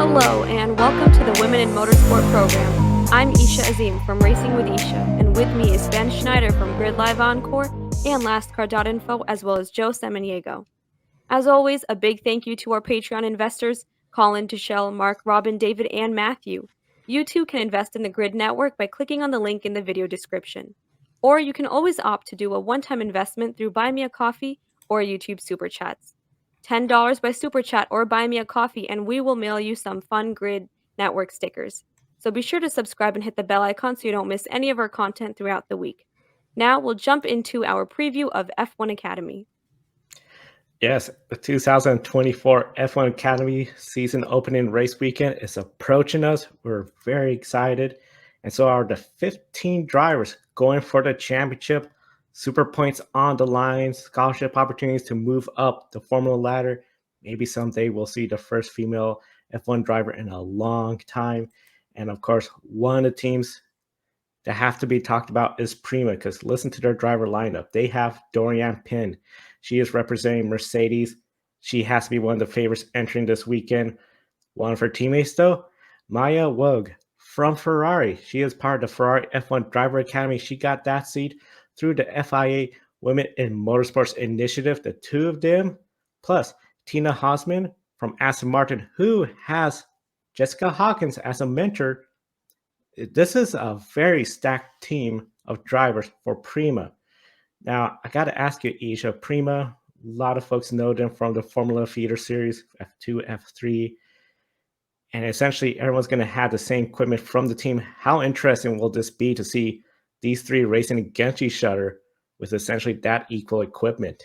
Hello, and welcome to the Women in Motorsport program. I'm Isha Azim from Racing with Isha, and with me is Ben Schneider from Grid Live Encore and NASCAR.info, as well as Joe Samaniego. As always, a big thank you to our Patreon investors, Colin, Tichelle, Mark, Robin, David, and Matthew. You too can invest in the Grid Network by clicking on the link in the video description. Or you can always opt to do a one-time investment through Buy Me a Coffee or YouTube Super Chats. $10 by Super Chat or Buy Me a Coffee, and we will mail you some fun Grid Network stickers. So be sure to subscribe and hit the bell icon so you don't miss any of our content throughout the week. Now we'll jump into our preview of F1 Academy. Yes, the 2024 F1 Academy season opening race weekend is approaching us. We're very excited. And so are the 15 drivers going for the championship, super points on the line, scholarship opportunities to move up the Formula ladder. Maybe someday we'll see the first female F1 driver in a long time. And of course, one of the teams that have to be talked about is Prima, because listen to their driver lineup. They have Dorian Pin. She is representing Mercedes. She has to be one of the favorites entering this weekend. One of her teammates, though, Maya Woog from Ferrari. She is part of the Ferrari F1 Driver Academy. She got that seat through the FIA Women in Motorsports initiative, the two of them, plus Tina Hosman from Aston Martin, who has Jessica Hawkins as a mentor. This is a very stacked team of drivers for Prima. Now, I got to ask you, Isha, Prima, a lot of folks know them from the Formula Feeder Series, F2, F3, and essentially everyone's going to have the same equipment from the team. How interesting will this be to see these three racing against each other with essentially that equal equipment?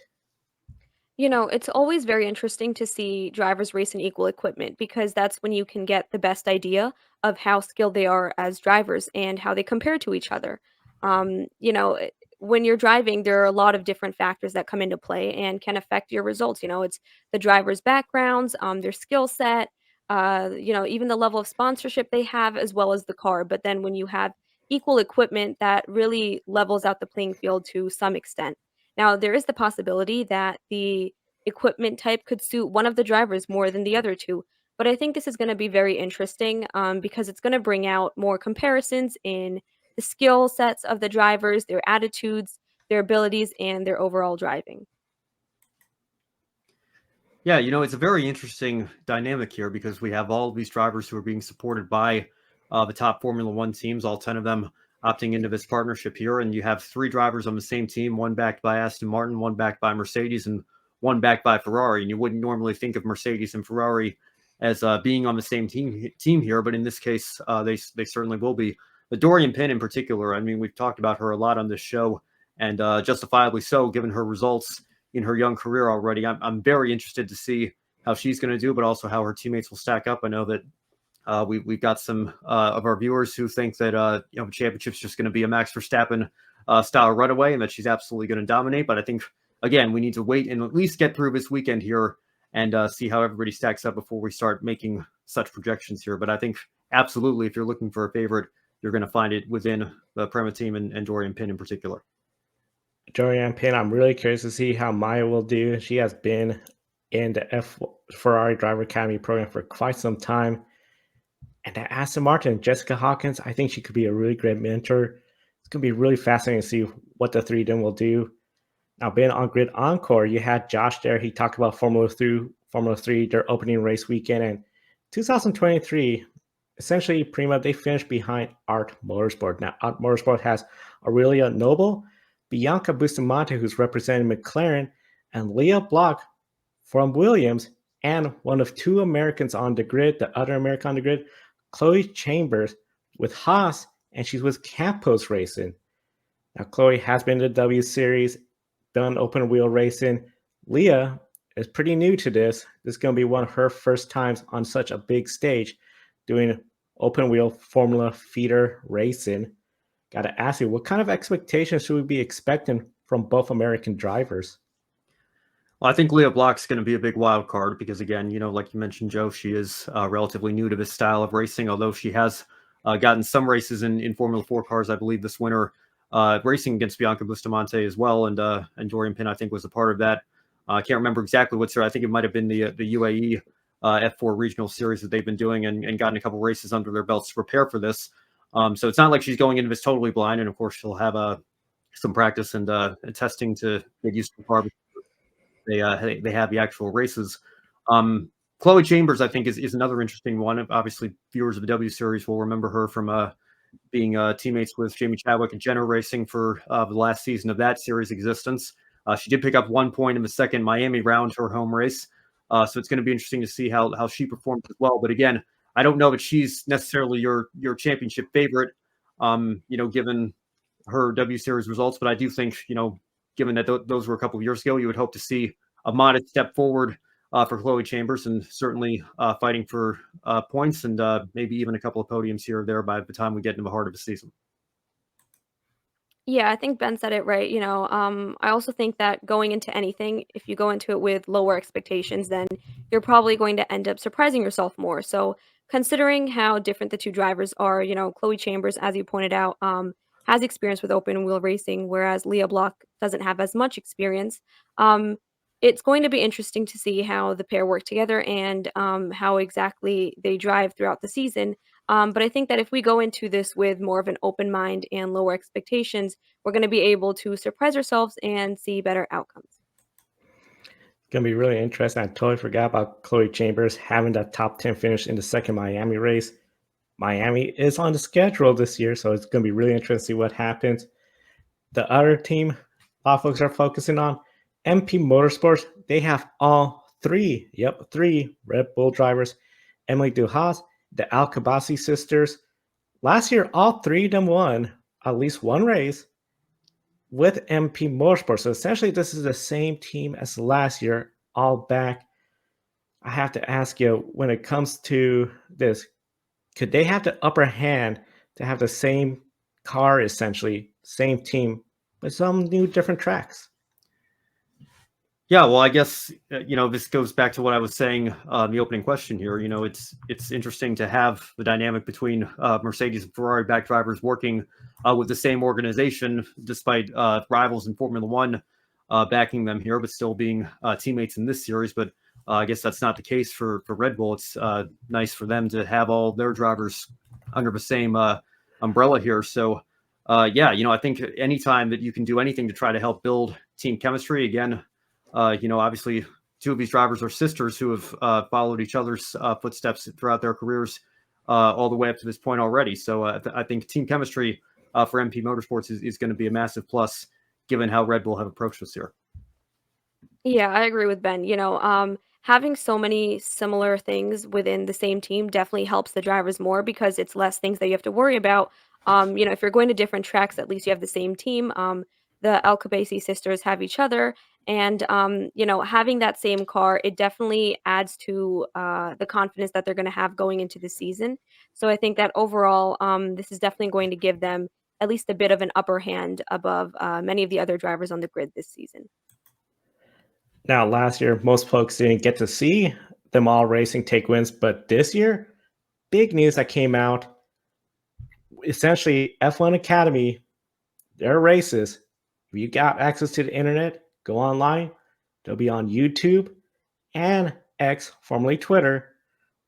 You know, it's always very interesting to see drivers race in equal equipment because that's when you can get the best idea of how skilled they are as drivers and how they compare to each other. When you're driving, there are a lot of different factors that come into play and can affect your results. It's the driver's backgrounds, their skill set, even the level of sponsorship they have, as well as the car. But then when you have equal equipment, that really levels out the playing field to some extent. Now, there is the possibility that the equipment type could suit one of the drivers more than the other two, but I think this is going to be very interesting because it's going to bring out more comparisons in the skill sets of the drivers, their attitudes, their abilities, and their overall driving. Yeah, it's a very interesting dynamic here because we have all of these drivers who are being supported by the top Formula One teams, all 10 of them opting into this partnership here. And you have three drivers on the same team, one backed by Aston Martin, one backed by Mercedes, and one backed by Ferrari. And you wouldn't normally think of Mercedes and Ferrari as being on the same team here, but in this case, they certainly will be. But Dorian Pin in particular, I mean, we've talked about her a lot on this show, and justifiably so, given her results in her young career already. I'm very interested to see how she's going to do, but also how her teammates will stack up. I know that we've got some of our viewers who think that the championship's just going to be a Max Verstappen style runaway, and that she's absolutely going to dominate. But I think again, we need to wait and at least get through this weekend here and see how everybody stacks up before we start making such projections here. But I think absolutely, if you're looking for a favorite, you're going to find it within the Prema team and Dorian Pin in particular. Dorian Pin, I'm really curious to see how Maya will do. She has been in the Ferrari Driver Academy program for quite some time. And at Aston Martin, Jessica Hawkins, I think she could be a really great mentor. It's going to be really fascinating to see what the three of them will do. Now, being on Grid Encore, you had Josh there. He talked about Formula 3, their opening race weekend. And 2023, essentially, Prima, they finished behind ARC Motorsport. Now, ARC Motorsport has Aurelia Noble, Bianca Bustamante, who's representing McLaren, and Leah Block from Williams, and one of two Americans on the grid, the other American on the grid, Chloe Chambers with Haas, and she's with Campos Racing. Now, Chloe has been to the W Series, done open wheel racing. Leah is pretty new to this. This is going to be one of her first times on such a big stage doing open wheel Formula feeder racing. Got to ask you, what kind of expectations should we be expecting from both American drivers? Well, I think Leah Block's going to be a big wild card because, again, like you mentioned, Joe, she is relatively new to this style of racing, although she has gotten some races in Formula 4 cars, I believe, this winter, racing against Bianca Bustamante as well, and Dorian Pin, I think, was a part of that. I can't remember exactly what's her. I think it might have been the UAE F4 regional series that they've been doing and gotten a couple races under their belts to prepare for this. So it's not like she's going into this totally blind. And of course, she'll have some practice and testing to get used to the car. They have the actual races. Chloe Chambers, I think, is another interesting one. Obviously, viewers of the W Series will remember her from being teammates with Jamie Chadwick and Jenner Racing for the last season of that series' existence. She did pick up 1 point in the second Miami round, her home race. So it's going to be interesting to see how she performs as well. But again, I don't know that she's necessarily your championship favorite, given her W Series results. But I do think, given that those were a couple of years ago, you would hope to see a modest step forward for Chloe Chambers, and certainly fighting for points and maybe even a couple of podiums here or there by the time we get into the heart of the season. Yeah, I think Ben said it right. I also think that going into anything, if you go into it with lower expectations, then you're probably going to end up surprising yourself more. So, considering how different the two drivers are, Chloe Chambers, as you pointed out, has experience with open wheel racing, whereas Leah Block doesn't have as much experience. Um, it's going to be interesting to see how the pair work together and how exactly they drive throughout the season. But I think that if we go into this with more of an open mind and lower expectations, we're going to be able to surprise ourselves and see better outcomes. It's going to be really interesting. I totally forgot about Chloe Chambers having that top 10 finish in the second Miami race. Miami is on the schedule this year, so it's going to be really interesting to see what happens. The other team a lot of folks are focusing on, MP Motorsports. They have all three Red Bull drivers. Emily Duhas, the Alcabasi sisters. Last year, all three of them won at least one race with MP Motorsports. So essentially, this is the same team as last year, all back. I have to ask you, when it comes to this, could they have the upper hand to have the same car, essentially, same team, but some new different tracks? Yeah, well, I guess this goes back to what I was saying in the opening question here. It's interesting to have the dynamic between Mercedes and Ferrari back drivers working with the same organization, despite rivals in Formula One backing them here, but still being teammates in this series. But I guess that's not the case for Red Bull. It's nice for them to have all their drivers under the same umbrella here. So, I think anytime that you can do anything to try to help build team chemistry, again. Obviously, two of these drivers are sisters who have followed each other's footsteps throughout their careers all the way up to this point already. So I think team chemistry for MP Motorsports is going to be a massive plus, given how Red Bull have approached this year. Yeah, I agree with Ben. Having so many similar things within the same team definitely helps the drivers more because it's less things that you have to worry about. If you're going to different tracks, at least you have the same team. The Alcabasi sisters have each other, and having that same car, it definitely adds to the confidence that they're going to have going into the season. So I think that overall, this is definitely going to give them at least a bit of an upper hand above many of the other drivers on the grid this season. Now, last year, most folks didn't get to see them all racing take wins, but this year, big news that came out. Essentially, F1 Academy, their races, if you got access to the internet, go online, they'll be on YouTube and X, formerly Twitter,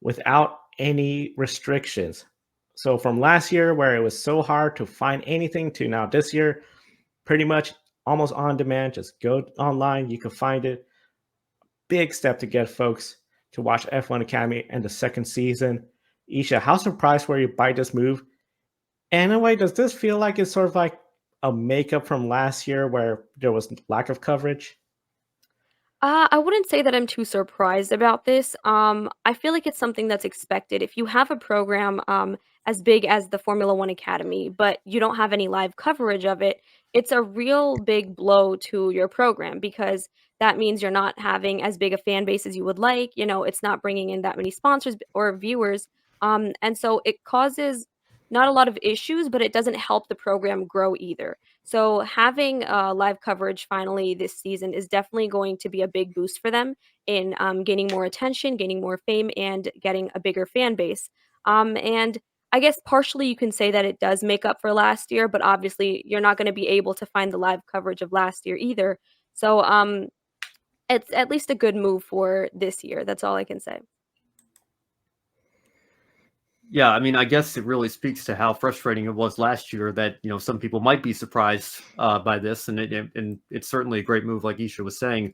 without any restrictions. So from last year, where it was so hard to find anything, to now this year, pretty much almost on demand. Just go online, you can find it. Big step to get folks to watch F1 Academy and the second season. Isha, how surprised were you by this move? And in a way, does this feel like it's sort of like a makeup from last year where there was lack of coverage? I wouldn't say that I'm too surprised about this. I feel like it's something that's expected. If you have a program as big as the Formula One Academy, but you don't have any live coverage of it, it's a real big blow to your program because that means you're not having as big a fan base as you would like. It's not bringing in that many sponsors or viewers. And so it causes not a lot of issues, but it doesn't help the program grow either. So having live coverage finally this season is definitely going to be a big boost for them in gaining more attention, gaining more fame, and getting a bigger fan base. And I guess partially you can say that it does make up for last year, but obviously you're not going to be able to find the live coverage of last year either. So it's at least a good move for this year. That's all I can say. Yeah, I mean, I guess it really speaks to how frustrating it was last year that some people might be surprised by this, and it's certainly a great move, like Isha was saying.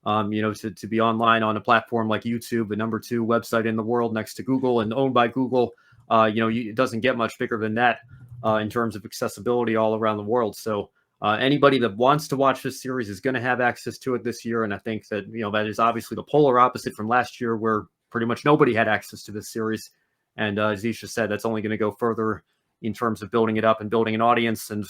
To be online on a platform like YouTube, the number 2 website in the world next to Google and owned by Google. It doesn't get much bigger than that in terms of accessibility all around the world. So anybody that wants to watch this series is going to have access to it this year, and I think that that is obviously the polar opposite from last year, where pretty much nobody had access to this series. And as Isha said, that's only going to go further in terms of building it up and building an audience and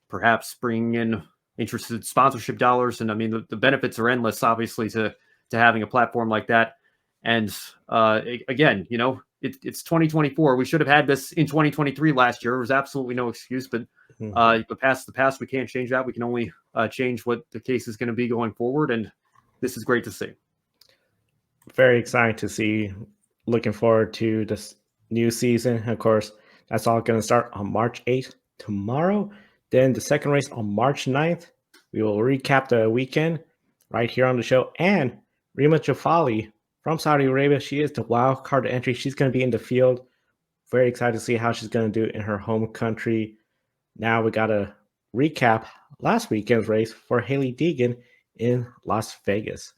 perhaps bringing in interested sponsorship dollars. And I mean, the benefits are endless, obviously, to having a platform like that. And again, it's 2024. We should have had this in 2023 last year. There was absolutely no excuse, but the past, we can't change that. We can only change what the case is going to be going forward. And this is great to see. Very exciting to see. Looking forward to this new season. Of course, that's all going to start on March 8th, tomorrow. Then the second race on March 9th. We will recap the weekend right here on the show. And Rima Jafali from Saudi Arabia, she is the wild card entry. She's going to be in the field. Very excited to see how she's going to do in her home country. Now we got to recap last weekend's race for Hailie Deegan in Las Vegas.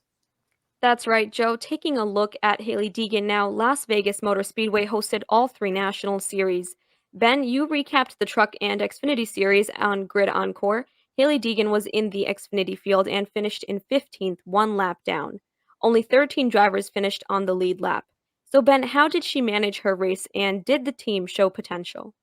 That's right, Joe. Taking a look at Hailie Deegan now, Las Vegas Motor Speedway hosted all 3 national series. Ben, you recapped the Truck and Xfinity Series on Grid Encore. Hailie Deegan was in the Xfinity field and finished in 15th, 1 lap down. Only 13 drivers finished on the lead lap. So, Ben, how did she manage her race, and did the team show potential?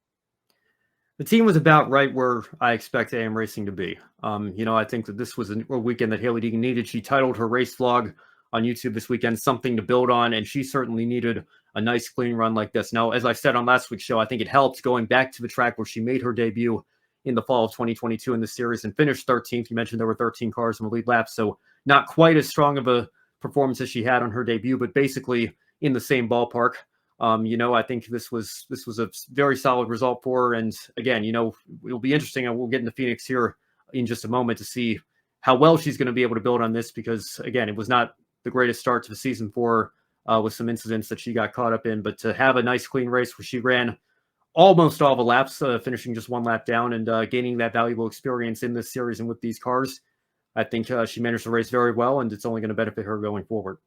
The team was about right where I expect AM Racing to be. I think that this was a weekend that Hailie Deegan needed. She titled her race vlog on YouTube this weekend something to build on, and she certainly needed a nice clean run like this. Now, as I said on last week's show, I think it helped going back to the track where she made her debut in the fall of 2022 in the series and finished 13th. You mentioned there were 13 cars in the lead lap, so not quite as strong of a performance as she had on her debut, but basically in the same ballpark. I think this was a very solid result for her. And again, it'll be interesting, and we'll get into Phoenix here in just a moment to see how well she's going to be able to build on this, because again, it was not the greatest start to the season for her with some incidents that she got caught up in. But to have a nice clean race where she ran almost all the laps, finishing just 1 lap down and gaining that valuable experience in this series and with these cars, I think she managed the race very well, and it's only going to benefit her going forward.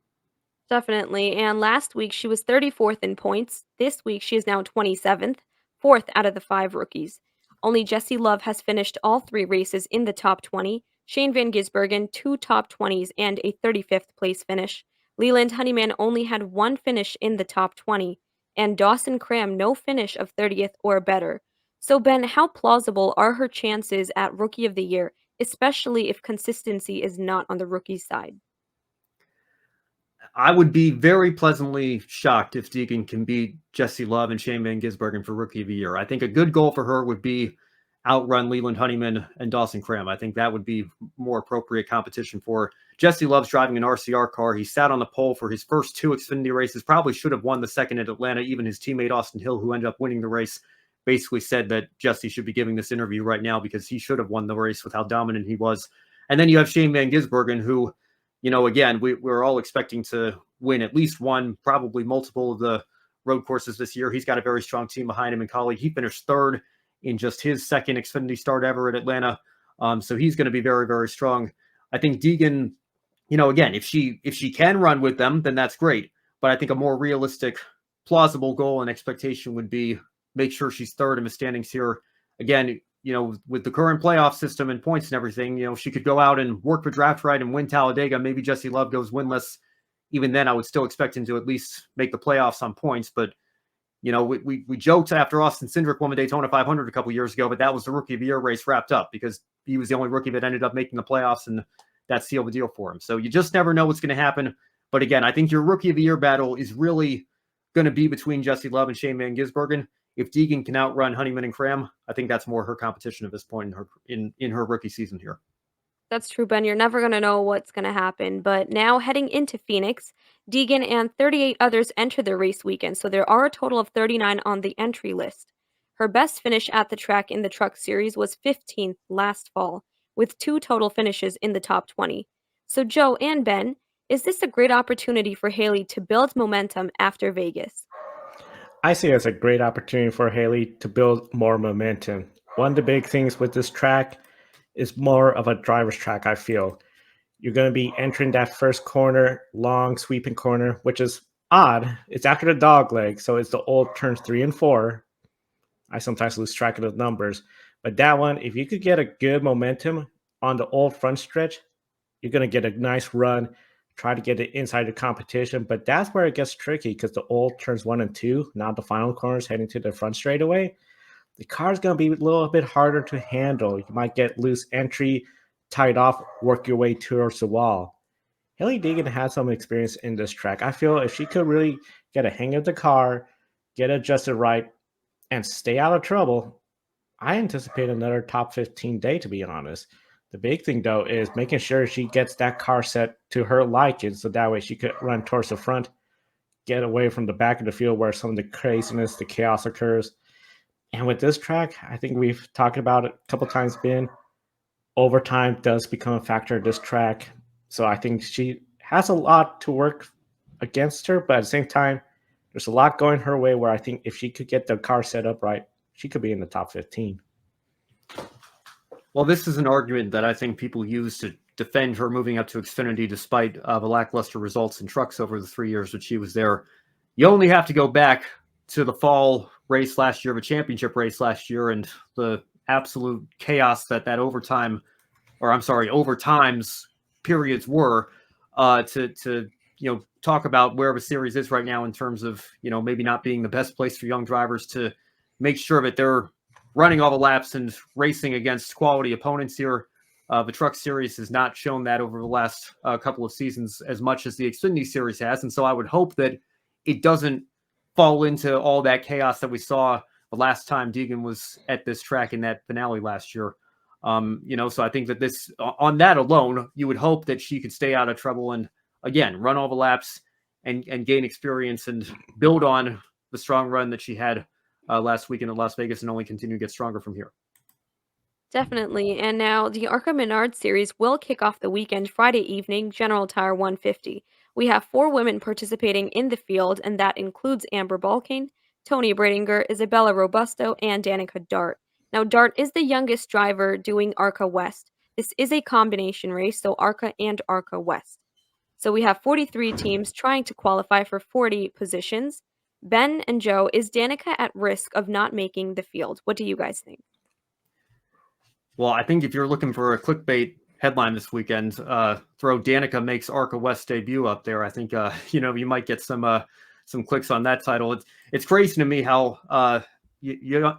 Definitely. And last week she was 34th in points. This week she is now 27th, 4th out of the 5 rookies. Only Jesse Love has finished all 3 races in the top 20. Shane Van Gisbergen, 2 top 20s and a 35th place finish. Leland Honeyman only had 1 finish in the top 20. And Dawson Cram, no finish of 30th or better. So, Ben, how plausible are her chances at Rookie of the Year, especially if consistency is not on the rookie side? I would be very pleasantly shocked if Deegan can beat Jesse Love and Shane Van Gisbergen for Rookie of the Year. I think a good goal for her would be outrun Leland Honeyman and Dawson Cram. I think that would be more appropriate competition for her. Jesse Love's driving an RCR car. He sat on the pole for his first 2 Xfinity races, probably should have won the second at Atlanta. Even his teammate Austin Hill, who ended up winning the race, basically said that Jesse should be giving this interview right now because he should have won the race with how dominant he was. And then you have Shane Van Gisbergen, who, again, we're all expecting to win at least one, probably multiple of the road courses this year. He's got a very strong team behind him in Collie. He finished 3rd in just his second Xfinity start ever at Atlanta. So he's going to be very, very strong. I think Deegan, again, if she can run with them, then that's great. But I think a more realistic, plausible goal and expectation would be make sure she's 3rd in the standings here. Again, with the current playoff system and points and everything, she could go out and work for draft right and win Talladega. Maybe Jesse Love goes winless. Even then, I would still expect him to at least make the playoffs on points. But, we joked after Austin Cindric won the Daytona 500 a couple years ago, but that was the Rookie of the Year race wrapped up because he was the only rookie that ended up making the playoffs, and that sealed the deal for him. So you just never know what's going to happen. But again, I think your Rookie of the Year battle is really going to be between Jesse Love and Shane Van Gisbergen. If Deegan can outrun Honeyman and Cram, I think that's more her competition at this point in her rookie season here. That's true, Ben. You're never going to know what's going to happen. But now heading into Phoenix, Deegan and 38 others enter the race weekend, so there are a total of 39 on the entry list. Her best finish at the track in the Truck Series was 15th last fall, with 2 total finishes in the top 20. So, Joe and Ben, is this a great opportunity for Hailie to build momentum after Vegas? I see it as a great opportunity for Hailie to build more momentum. One of the big things with this track is more of a driver's track, I feel. You're going to be entering that first corner, long sweeping corner, which is odd. It's after the dog leg, so it's the old turns 3 and 4. I sometimes lose track of the numbers. But that one, if you could get a good momentum on the old front stretch, you're going to get a nice run, try to get it inside the competition. But that's where it gets tricky because the old turns 1 and 2, now the final corners heading to the front straightaway, the car's going to be a little bit harder to handle. You might get loose entry, tied off, work your way towards the wall. Hailie Deegan has some experience in this track. I feel if she could really get a hang of the car, get adjusted right, and stay out of trouble, I anticipate another top 15 day, to be honest. The big thing, though, is making sure she gets that car set to her liking so that way she could run towards the front, get away from the back of the field where some of the craziness, the chaos occurs. And with this track, I think we've talked about it a couple times, Ben. Overtime does become a factor of this track. So I think she has a lot to work against her, but at the same time, there's a lot going her way where I think if she could get the car set up right, she could be in the top 15. Well, this is an argument that I think people use to defend her moving up to Xfinity despite the lackluster results in trucks over the 3 years that she was there. You only have to go back to the fall race last year, the championship race last year, and the absolute chaos that overtimes periods were to talk about where the series is right now in terms of maybe not being the best place for young drivers to make sure that they're running all the laps and racing against quality opponents here. The Truck Series has not shown that over the last couple of seasons as much as the Xfinity Series has. And so I would hope that it doesn't fall into all that chaos that we saw the last time Deegan was at this track in that finale last year. So I think that this, on that alone, you would hope that she could stay out of trouble and, again, run all the laps and gain experience and build on the strong run that she had last weekend in Las Vegas and only continue to get stronger from here. Definitely. And now the ARCA Menard Series will kick off the weekend Friday evening, General Tire 150. We have 4 women participating in the field, and that includes Amber Balkane, Tony Bradinger, Isabella Robusto, and Danica Dart. Now, Dart is the youngest driver doing ARCA West. This is a combination race, so ARCA and ARCA West. So we have 43 teams trying to qualify for 40 positions. Ben and Joe, is Danica at risk of not making the field? What do you guys think? Well, I think if you're looking for a clickbait headline this weekend, throw Danica makes ARCA West debut up there. I think you might get some clicks on that title. It's crazy to me how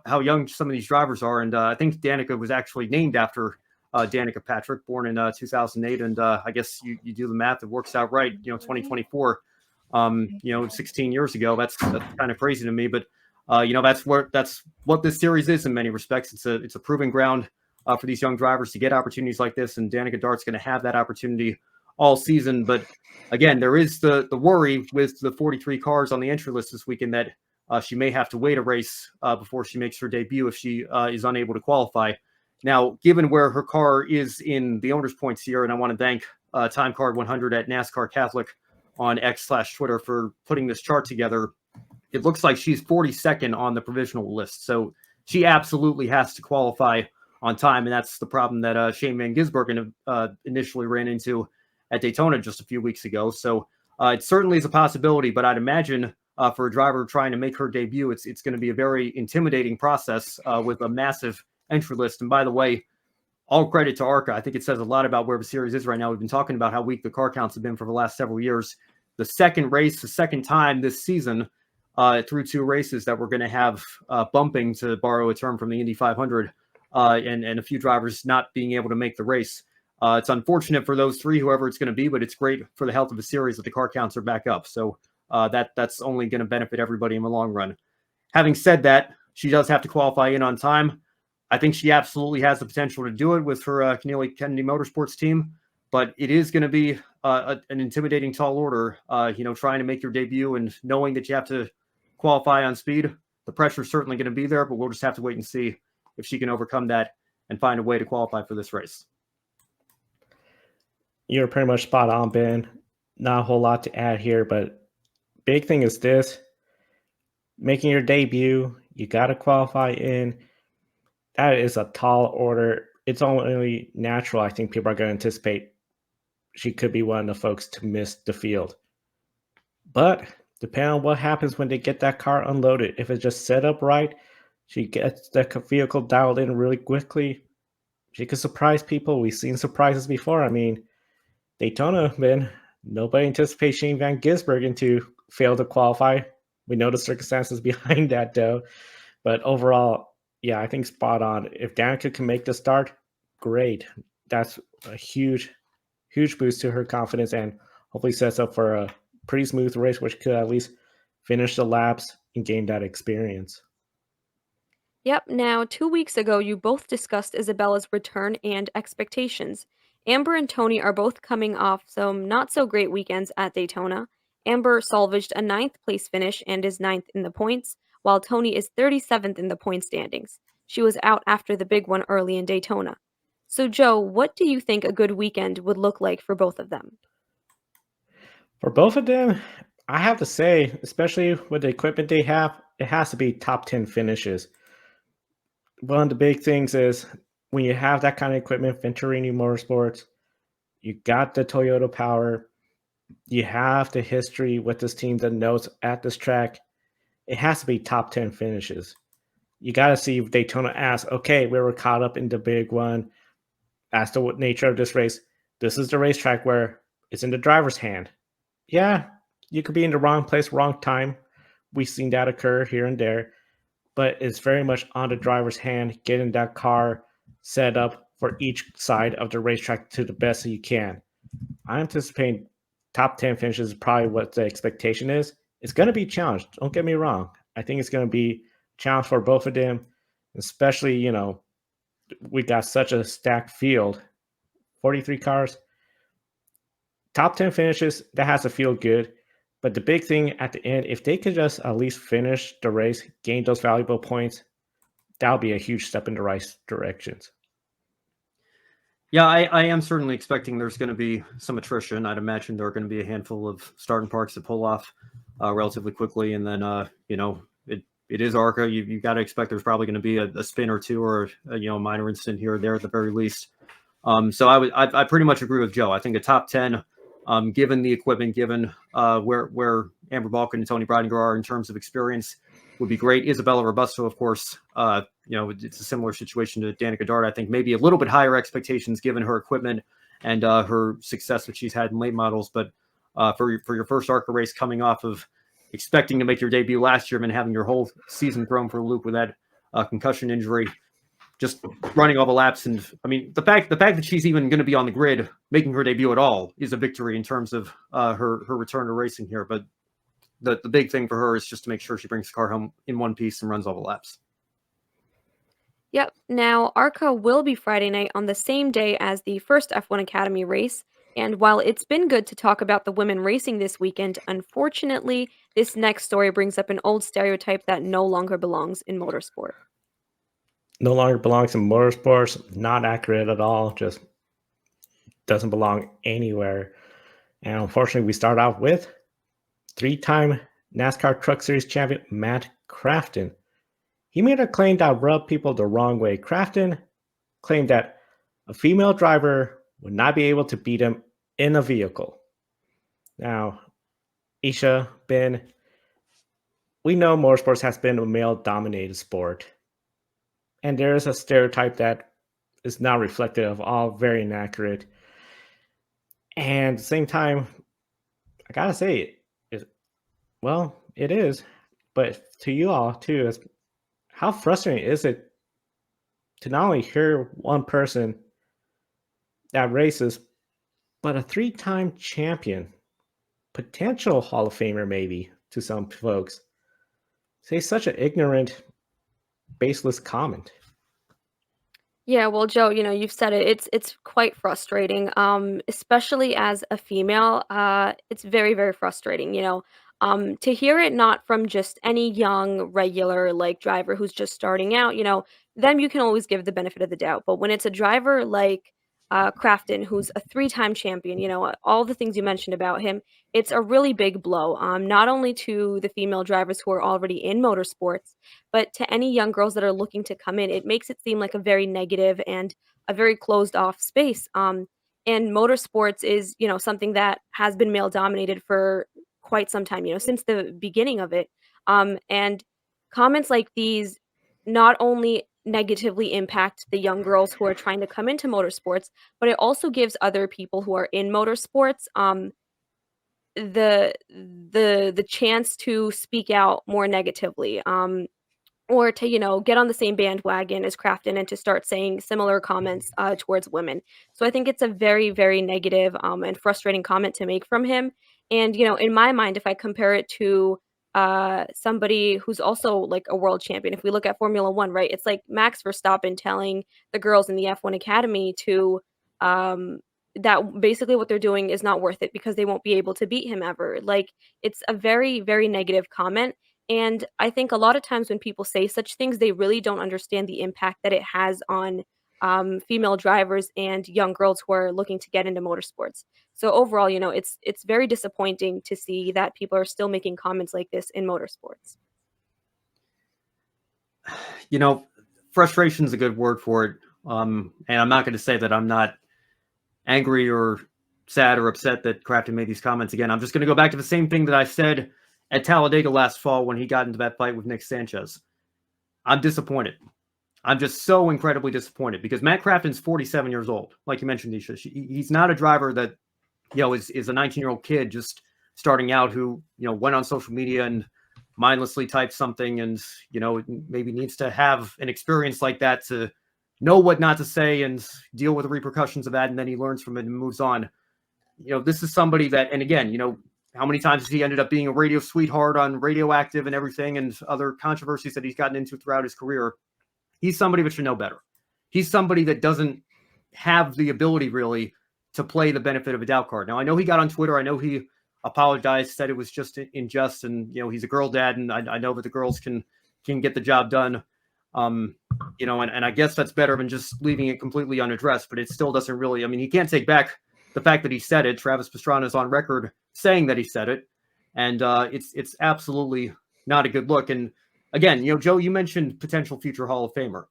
how young some of these drivers are, and I think Danica was actually named after Danica Patrick, born in 2008, and I guess you do the math, it works out right. 2024, 16 years ago. That's kind of crazy to me, but that's what this series is in many respects. It's a proving ground for these young drivers to get opportunities like this, and Danica Dart's going to have that opportunity all season. But again, there is the worry with the 43 cars on the entry list this weekend that she may have to wait a race before she makes her debut if she is unable to qualify. Now, given where her car is in the owner's points here, and I want to thank Time Card 100 at NASCAR Catholic on X/Twitter for putting this chart together, it looks like she's 42nd on the provisional list. So she absolutely has to qualify on time, and that's the problem that Shane Van Gisbergen initially ran into at Daytona just a few weeks ago. So it certainly is a possibility, but I'd imagine for a driver trying to make her debut, it's going to be a very intimidating process with a massive entry list. And by the way, all credit to ARCA. I think it says a lot about where the series is right now. We've been talking about how weak the car counts have been for the last several years. The second time this season through 2 races that we're going to have bumping, to borrow a term from the Indy 500, and a few drivers not being able to make the race. It's unfortunate for those 3, whoever it's going to be, but it's great for the health of the series that the car counts are back up. So that's only going to benefit everybody in the long run. Having said that, she does have to qualify in on time. I think she absolutely has the potential to do it with her Kennedy Motorsports team, but it is going to be an intimidating tall order, trying to make your debut and knowing that you have to qualify on speed. The pressure is certainly going to be there, but we'll just have to wait and see if she can overcome that and find a way to qualify for this race. You're pretty much spot on, Ben. Not a whole lot to add here, but big thing is this. Making your debut, you got to qualify in. That is a tall order. It's only natural. I think people are going to anticipate she could be one of the folks to miss the field. But depending on what happens when they get that car unloaded, if it's just set up right, she gets the vehicle dialed in really quickly. She could surprise people. We've seen surprises before. I mean, Daytona, man, nobody anticipates Shane Van Gisbergen to fail to qualify. We know the circumstances behind that, though. But overall, yeah, I think spot on. If Danica can make the start, great. That's a huge, huge boost to her confidence and hopefully sets up for a pretty smooth race, which could at least finish the laps and gain that experience. Yep, now 2 weeks ago, you both discussed Isabella's return and expectations. Amber and Tony are both coming off some not so great weekends at Daytona. Amber salvaged a ninth place finish and is ninth in the points, while Tony is 37th in the point standings. She was out after the big one early in Daytona. So, Joe, what do you think a good weekend would look like for both of them? For both of them, I have to say, especially with the equipment they have, it has to be top 10 finishes. One of the big things is when you have that kind of equipment, Venturini Motorsports, you got the Toyota power, you have the history with this team that knows at this track. It has to be top 10 finishes. You got to see if Daytona asks, okay, we were caught up in the big one. As to what nature of this race, this is the racetrack where it's in the driver's hand. Yeah, you could be in the wrong place, wrong time. We've seen that occur here and there, but it's very much on the driver's hand, getting that car set up for each side of the racetrack to the best that you can. I anticipate top 10 finishes is probably what the expectation is. It's going to be challenged. Don't get me wrong. I think it's going to be a challenge for both of them, especially, we got such a stacked field, 43 cars. Top 10 finishes, that has to feel good. But the big thing at the end, if they could just at least finish the race, gain those valuable points, that would be a huge step in the right directions. Yeah, I am certainly expecting there's going to be some attrition. I'd imagine there are going to be a handful of starting parks that pull off relatively quickly, and then it is ARCA. You got to expect there's probably going to be a spin or two, or a minor incident here or there at the very least. So I pretty much agree with Joe. I think a top 10, given the equipment, given where Amber Balkan and Tony Breidinger are in terms of experience, would be great. Isabella Robusto, of course, it's a similar situation to Danica Dart. I think maybe a little bit higher expectations given her equipment and her success that she's had in late models. But for your first ARCA race, coming off of expecting to make your debut last year and having your whole season thrown for a loop with that concussion injury, just running all the laps, and I mean the fact that she's even going to be on the grid making her debut at all is a victory in terms of her return to racing here. But the big thing for her is just to make sure she brings the car home in one piece and runs all the laps. Yep. Now, ARCA will be Friday night on the same day as the first F1 Academy race. And while it's been good to talk about the women racing this weekend, unfortunately, this next story brings up an old stereotype that no longer belongs in motorsport. No longer belongs in motorsports, not accurate at all, just doesn't belong anywhere. And unfortunately, we start out with three-time NASCAR Truck Series champion Matt Crafton. He made a claim that rubbed people the wrong way. Crafton claimed that a female driver would not be able to beat him in a vehicle. Now, Isha, Ben, we know motorsports has been a male-dominated sport. And there is a stereotype that is not reflective of all, very inaccurate. And at the same time, I gotta say, it is. But to you all, too, how frustrating is it to not only hear one person that races, but a three-time champion, potential Hall of Famer maybe to some folks, say such an ignorant, baseless comment? Yeah, well, Joe, you've said it. It's quite frustrating, especially as a female. It's very, very frustrating, to hear it not from just any young, regular, like, driver who's just starting out, them you can always give the benefit of the doubt. But when it's a driver like Crafton, who's a 3-time champion, all the things you mentioned about him, it's a really big blow, not only to the female drivers who are already in motorsports, but to any young girls that are looking to come in. It makes it seem like a very negative and a very closed off space. And motorsports is, something that has been male dominated for quite some time, since the beginning of it. And comments like these not only negatively impact the young girls who are trying to come into motorsports, but it also gives other people who are in motorsports the chance to speak out more negatively. Or to, get on the same bandwagon as Crafton and to start saying similar comments towards women. So I think it's a very, very negative and frustrating comment to make from him. And, in my mind, if I compare it to somebody who's also like a world champion, if we look at Formula One, right, it's like Max Verstappen telling the girls in the F1 Academy to that basically what they're doing is not worth it because they won't be able to beat him ever. Like, it's a very, very negative comment. And I think a lot of times when people say such things, they really don't understand the impact that it has on female drivers and young girls who are looking to get into motorsports. So overall, it's very disappointing to see that people are still making comments like this in motorsports. Frustration is a good word for it. And I'm not going to say that I'm not angry or sad or upset that Crafton made these comments again. I'm just going to go back to the same thing that I said at Talladega last fall when he got into that fight with Nick Sanchez. I'm disappointed. I'm just so incredibly disappointed because Matt Crafton's 47 years old. Like you mentioned, Isha, he's not a driver that, is a 19-year-old kid just starting out who, went on social media and mindlessly typed something and, maybe needs to have an experience like that to know what not to say and deal with the repercussions of that. And then he learns from it and moves on. This is somebody that, and again, how many times has he ended up being a radio sweetheart on Radioactive and everything and other controversies that he's gotten into throughout his career? He's somebody that should know better. He's somebody that doesn't have the ability really to play the benefit of a doubt card. Now, I know he got on Twitter. I know he apologized, said it was just unjust. And, he's a girl dad. And I know that the girls can get the job done. And I guess that's better than just leaving it completely unaddressed, but it still doesn't really, he can't take back the fact that he said it. Travis Pastrana is on record saying that he said it. And it's absolutely not a good look. And again, Joe, you mentioned potential future Hall of Famer.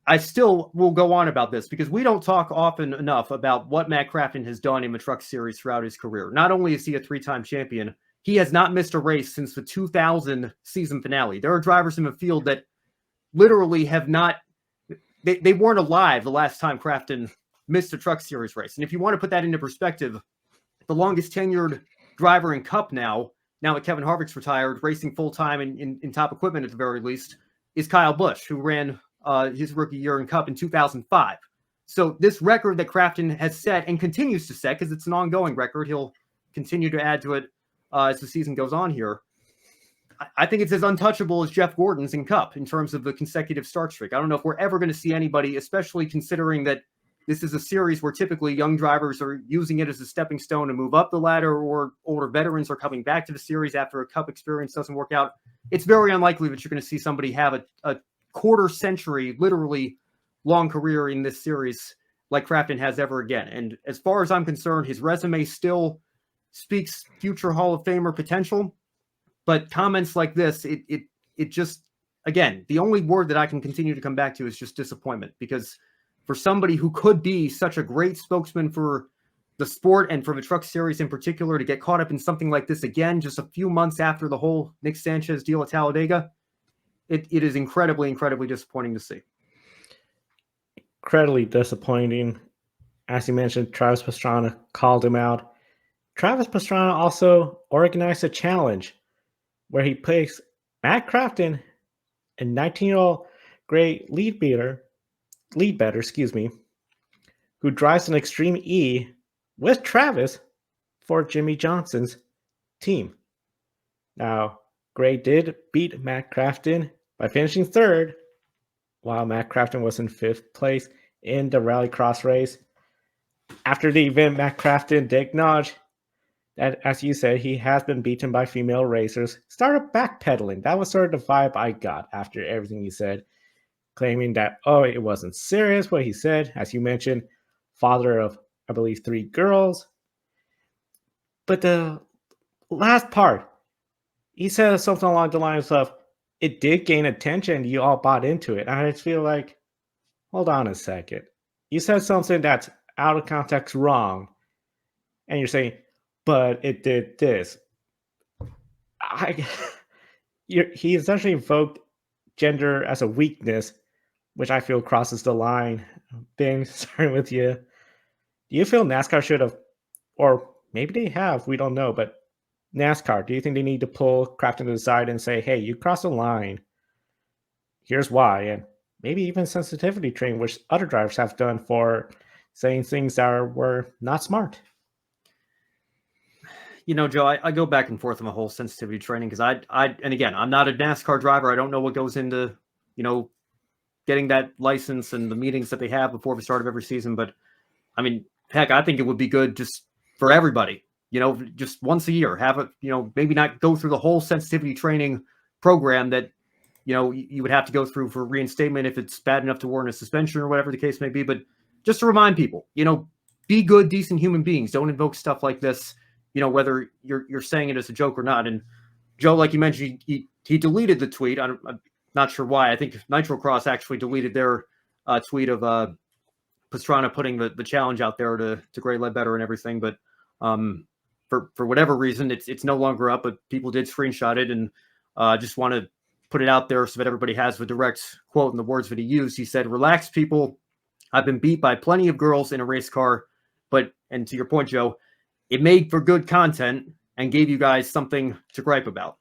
I still will go on about this because we don't talk often enough about what Matt Crafton has done in the Truck Series throughout his career. Not only is he a 3-time champion, he has not missed a race since the 2000 season finale. There are drivers in the field that literally have not, they weren't alive the last time Crafton missed a Truck Series race. And if you want to put that into perspective, the longest tenured driver in Cup now that Kevin Harvick's retired, racing full-time in top equipment at the very least, is Kyle Busch, who ran his rookie year in Cup in 2005. So this record that Crafton has set and continues to set, because it's an ongoing record, he'll continue to add to it as the season goes on here. I think it's as untouchable as Jeff Gordon's in Cup in terms of the consecutive start streak. I don't know if we're ever going to see anybody, especially considering that this is a series where typically young drivers are using it as a stepping stone to move up the ladder, or older veterans are coming back to the series after a Cup experience doesn't work out. It's very unlikely that you're going to see somebody have a quarter century, literally long career in this series like Crafton has ever again. And as far as I'm concerned, his resume still speaks future Hall of Famer potential. But comments like this, it just, again, the only word that I can continue to come back to is just disappointment, because for somebody who could be such a great spokesman for the sport and for the Truck Series in particular to get caught up in something like this again, just a few months after the whole Nick Sanchez deal at Talladega, it is incredibly, incredibly disappointing to see. Incredibly disappointing. As you mentioned, Travis Pastrana called him out. Travis Pastrana also organized a challenge where he placed Matt Crafton, a 19-year-old great lead better, who drives an Extreme E with Travis for Jimmy Johnson's team. Now, Gray did beat Matt Crafton by finishing third, while Matt Crafton was in fifth place in the Rallycross race. After the event, Matt Crafton did acknowledge that, as you said, he has been beaten by female racers, started backpedaling. That was sort of the vibe I got after everything he said, claiming that, it wasn't serious what he said. As you mentioned, father of, I believe, 3 girls. But the last part, he said something along the lines of, it did gain attention. You all bought into it. And I just feel like, hold on a second. You said something that's out of context wrong. And you're saying, but it did this. He essentially invoked gender as a weakness, which I feel crosses the line. Ben, starting with you. Do you feel NASCAR should have, or maybe they have, we don't know, but NASCAR, do you think they need to pull Crafton to the side and say, hey, you crossed the line, here's why, and maybe even sensitivity training, which other drivers have done for saying things that were not smart? You know, Joe, I go back and forth on the whole sensitivity training because and again, I'm not a NASCAR driver. I don't know what goes into, getting that license and the meetings that they have before the start of every season. But I mean, heck, I think it would be good just for everybody, just once a year, have it, maybe not go through the whole sensitivity training program that, you would have to go through for reinstatement if it's bad enough to warrant a suspension or whatever the case may be. But just to remind people, be good, decent human beings. Don't invoke stuff like this, whether you're saying it as a joke or not. And Joe, like you mentioned, he deleted the tweet. I'm not sure why. I think Nitro Cross actually deleted their tweet of Pastrana putting the challenge out there to Gray Ledbetter and everything. But for whatever reason, it's no longer up. But people did screenshot it, and just want to put it out there so that everybody has the direct quote and the words that he used. He said, "Relax, people. I've been beat by plenty of girls in a race car, and to your point, Joe, it made for good content and gave you guys something to gripe about."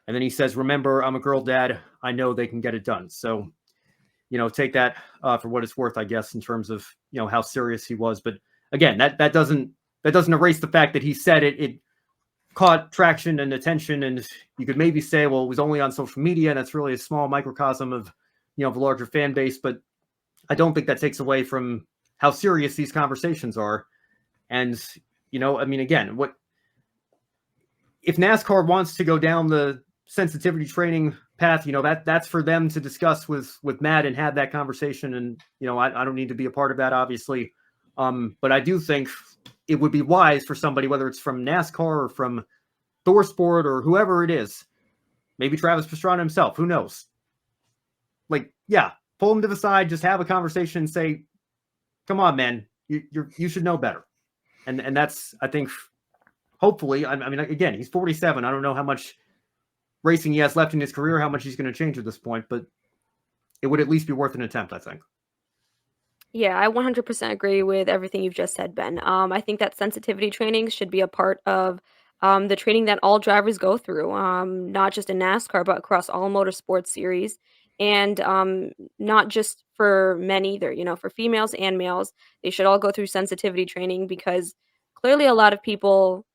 And then he says, "Remember, I'm a girl dad. I know they can get it done." So, take that for what it's worth, I guess, in terms of, how serious he was. But again, that doesn't erase the fact that he said it. It caught traction and attention, and you could maybe say, well, it was only on social media, and that's really a small microcosm of, the larger fan base. But I don't think that takes away from how serious these conversations are. And, I mean, again, if NASCAR wants to go down the sensitivity training path, that's for them to discuss with Matt and have that conversation. And, I don't need to be a part of that, obviously. But I do think it would be wise for somebody, whether it's from NASCAR or from Motorsport or whoever it is, maybe Travis Pastrana himself, who knows? Like, yeah, pull him to the side, just have a conversation and say, come on, man, you should know better. And that's, I think, hopefully, I mean, again, he's 47. I don't know how much racing he has left in his career, how much he's going to change at this point, but it would at least be worth an attempt, I think. Yeah, I 100% agree with everything you've just said, Ben. I think that sensitivity training should be a part of the training that all drivers go through, not just in NASCAR, but across all motorsports series. And not just for men either, for females and males. They should all go through sensitivity training because clearly a lot of people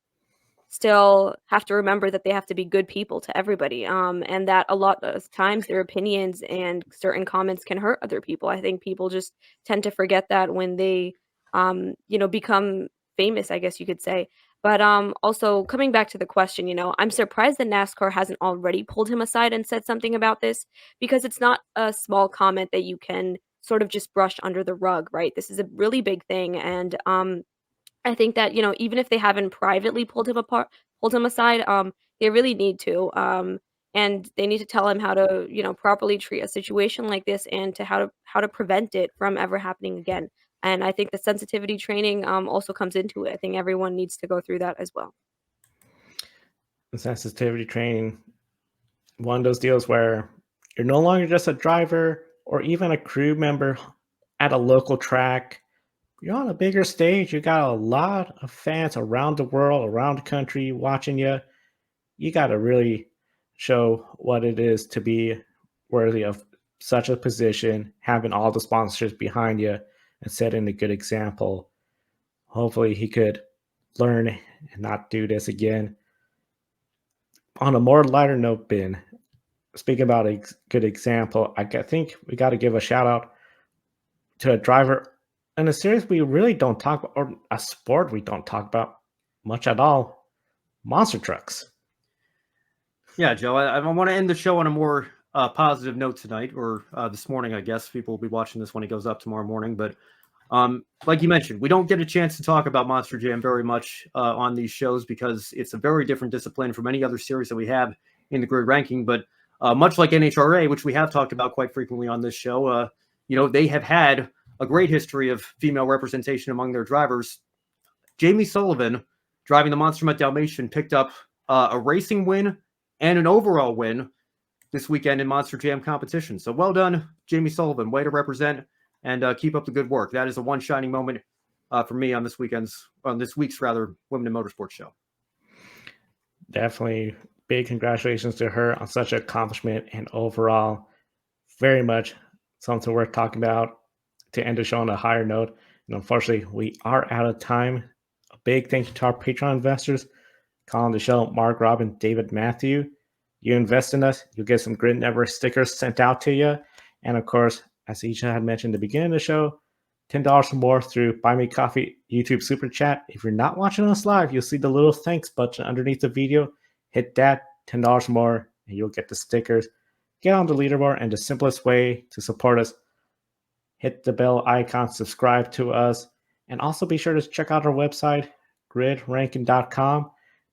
still have to remember that they have to be good people to everybody, and that a lot of times their opinions and certain comments can hurt other people. I think people just tend to forget that when they, become famous, I guess you could say. But also coming back to the question, I'm surprised that NASCAR hasn't already pulled him aside and said something about this because it's not a small comment that you can sort of just brush under the rug, right? This is a really big thing, and I think that, even if they haven't privately pulled him aside, they really need to, and they need to tell him how to, properly treat a situation like this and to how to prevent it from ever happening again. And I think the sensitivity training, also comes into it. I think everyone needs to go through that as well. The sensitivity training, one of those deals where you're no longer just a driver or even a crew member at a local track. You're on a bigger stage. You got a lot of fans around the world, around the country watching you. You got to really show what it is to be worthy of such a position, having all the sponsors behind you and setting a good example. Hopefully he could learn and not do this again. On a more lighter note, Ben, speaking about a good example, I think we got to give a shout out to a driver in a series we really don't talk about, or a sport we don't talk about much at all, monster trucks. Yeah, Joe, I want to end the show on a more positive note tonight, or this morning, I guess. People will be watching this when it goes up tomorrow morning. But Like you mentioned, we don't get a chance to talk about Monster Jam very much on these shows because it's a very different discipline from any other series that we have in the grid ranking. But much like NHRA, which we have talked about quite frequently on this show, they have had a great history of female representation among their drivers. Jamie Sullivan, driving the Monster Mutt Dalmatian, picked up a racing win and an overall win this weekend in Monster Jam competition. So well done, Jamie Sullivan. Way to represent and keep up the good work. That is the one shining moment for me on this week's Women in Motorsport show. Definitely big congratulations to her on such an accomplishment, and overall very much something worth talking about to end the show on a higher note. And unfortunately, we are out of time. A big thank you to our Patreon investors, calling the show Mark, Robin, David, Matthew. You invest in us, you'll get some Grid Network stickers sent out to you. And of course, as Isha had mentioned at the beginning of the show, $10 or more through Buy Me Coffee YouTube Super Chat. If you're not watching us live, you'll see the little thanks button underneath the video. Hit that, $10 or more, and you'll get the stickers. Get on the leaderboard, and the simplest way to support us, hit the bell icon, subscribe to us, and also be sure to check out our website, gridranking.com.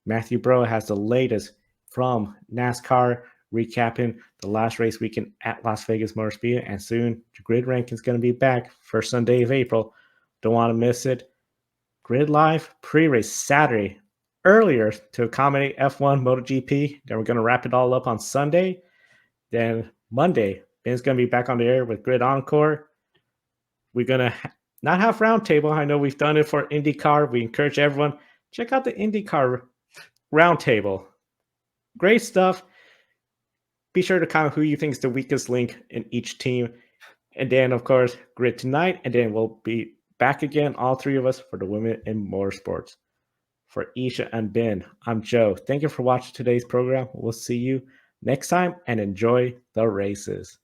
Matthew Bro has the latest from NASCAR, recapping the last race weekend at Las Vegas Motor Speedway, and soon the Grid Ranking is going to be back first Sunday of April. Don't want to miss it. Grid Live pre-race Saturday, earlier to accommodate F1 MotoGP. Then we're going to wrap it all up on Sunday. Then Monday, Ben's going to be back on the air with Grid Encore. We're going to not have roundtable. I know we've done it for IndyCar. We encourage everyone, check out the IndyCar roundtable. Great stuff. Be sure to comment who you think is the weakest link in each team. And then, of course, Grid tonight. And then we'll be back again, all three of us, for the Women in Motorsports. For Isha and Ben, I'm Joe. Thank you for watching today's program. We'll see you next time, and enjoy the races.